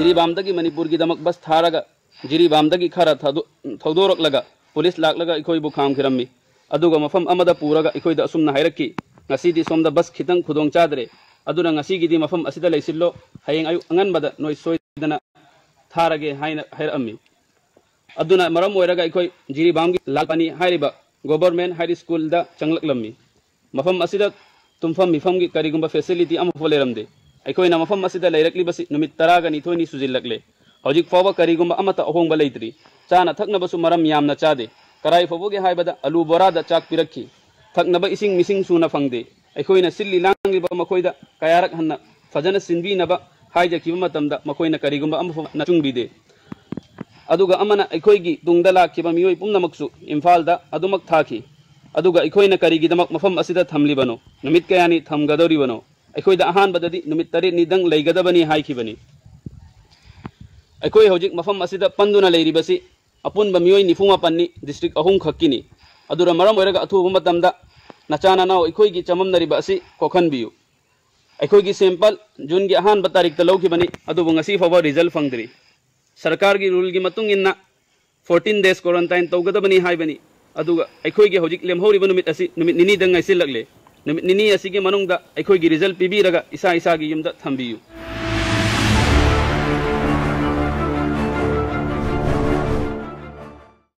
जिरीबामदगी मणिपुर की दमक बस थारगा जिरीबामदगी खरा थौदोरकलगा police लाकलगा इखोइबु खामखिरम्मी अदुगा मफम अमदा पुरगा इखोइदा असुमना हाइरक्की ngasi somda bus khitang khudong chadre aduna ngasi gidi mafam asida leisillo hayeng ayu anganbada noi soidana tharage haina hairammi aduna maram oiraga ikoi jiribamgi lakpani hairiba government high school da changlaklammi mafam asida tumfam mifamgi karigumba facility am foleramde aikoina mafam asida leirakli basi numit taraga ni thoini sujillakle hojik fawa karigumba amata ahongba leitri chana thakna basu maram yamna chade karai foboge haibada alu borada chak pirakhi थकनब इसिंग मिसिंग सुना फंगदे अखोइना सिल्ली लांगिबा मखोइदा कयारक हन्ना फजना सिनबीनबा हाइजकिबा मतमदा मखोइना करिगुंबा अमफो नचुंगबीदे अदुगा अमना अखोइगी तुंगदा लाखिबा मियोइ पुमनमक्सु इम्फालदा अदुमक थाखि अदुगा अखोइना करिगिदमक मफम असिदा थमलिबनो नुमित कयानी थमगदोरिबनो अखोइदा अहानबददी नुमित तरेत निदंग लेगदबनी हाइखिबनी अखोइ हौजिक मफम असिदा पंदुना लेरिबसी अपुनबा मियोइ निफुमा पन्नी district अहुम खक्किनी अदुरा मरम ओइरगा अथुबा मतमदा नचाना नाव अखोइगी चममनरिबा असि कोखनबियु अखोइगी sample जून की अहान तारीख ता लौखिबनी अदुबु ngasi फाव रिजल्ट फंगद्री सरकार की रूल की मतुंग इन्ना 14 days क्वारंटाइन तौगदबनी हाइबनी अदुगा अखोइगी हौजिक लेमहौरिबा नुमित असि नुमित निनी दंग ngaisilakle नुमित निनी असि के मनुंगदा अखोइगी रिजल्ट पिबिरगा इसा इसा की युमदा थंबियु।